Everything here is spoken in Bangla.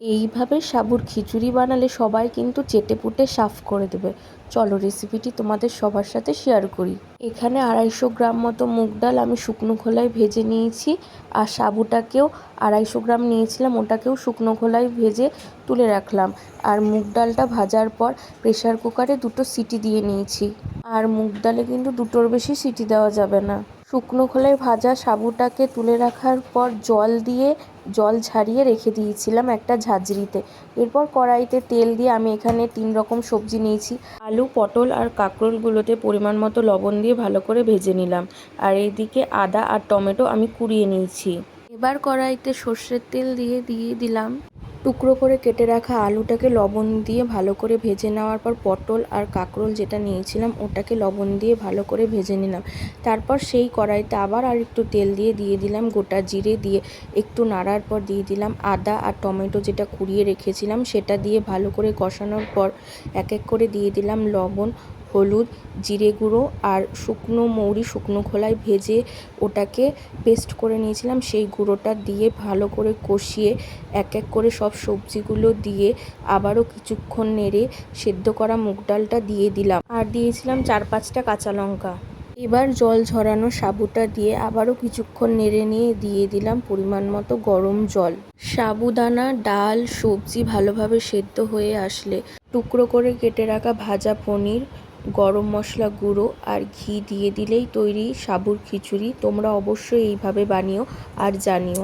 এইভাবে সাবুর খিচুড়ি বানালে সবাই কিন্তু চেটেপুটে সাফ করে দেবে। চলো রেসিপিটি তোমাদের সবার সাথে শেয়ার করি। এখানে 250 গ্রাম মতো মুগ ডাল আমি শুকনো খোলায় ভেজে নিয়েছি, আর সাবুটাকেও 250 গ্রাম নিয়েছিলাম, ওটাকেও শুকনো খোলায় ভেজে তুলে রাখলাম। আর মুগ ডালটা ভাজার পর প্রেসার কুকারে 2টো সিটি দিয়ে নিয়েছি। আর মুগ ডালে কিন্তু 2টোর বেশি সিটি দেওয়া যাবে না। শুকনো খোলায় ভাজা সাবুটাকে তুলে রাখার পর জল ঝারিয়ে রেখে দিয়েছিলাম একটা ঝাঁঝরিতে। এরপর কড়াইতে তেল দিয়ে আমি এখানে 3 রকম সবজি নিয়েছি। আলু, পটল আর কাঁকরোলগুলোতে পরিমাণ মতো লবণ দিয়ে ভালো করে ভেজে নিলাম। আর এইদিকে আদা আর টমেটো আমি কুড়িয়ে নিয়েছি। এবার কড়াইতে সর্ষের তেল দিয়ে দিলাম টুকরো করে কেটে রাখা আলুটাকে লবণ দিয়ে ভালো করে ভেজে নেওয়ার পর পটল আর কাঁকরোল যেটা নিয়েছিলাম ওটাকে লবণ দিয়ে ভালো করে ভেজে নিলাম। তারপর সেই কড়াইতে আবার আর একটু তেল দিয়ে দিলাম গোটা জিরে, দিয়ে একটু নাড়ার পর দিয়ে দিলাম আদা আর টমেটো যেটা কুড়িয়ে রেখেছিলাম সেটা দিয়ে ভালো করে কষানোর পর এক এক করে দিয়ে দিলাম লবণ, হলুদ, জিরে গুঁড়ো আর শুকনো মৌরি শুকনো খোলায় ভেজে ওটাকে পেস্ট করে নিয়েছিলাম, সেই গুঁড়োটা দিয়ে ভালো করে কষিয়ে এক এক করে সব সবজিগুলো দিয়ে আবারও কিছুক্ষণ নেড়ে সেদ্ধ করা মুগ ডালটা দিয়ে দিলাম। আর দিয়েছিলাম 4-5টা কাঁচা লঙ্কা। এবার জল ঝরানো সাবুটা দিয়ে আবারও কিছুক্ষণ নেড়ে নিয়ে দিয়ে দিলাম পরিমাণ মতো গরম জল। সাবুদানা, ডাল, সবজি ভালোভাবে সেদ্ধ হয়ে আসলে টুকরো করে কেটে রাখা ভাজা পনির, গরম মশলা গুঁড়ো আর ঘি দিয়ে দিলেই তৈরি সাবুর খিচুড়ি। তোমরা অবশ্যই এইভাবে বানিও আর জানিও।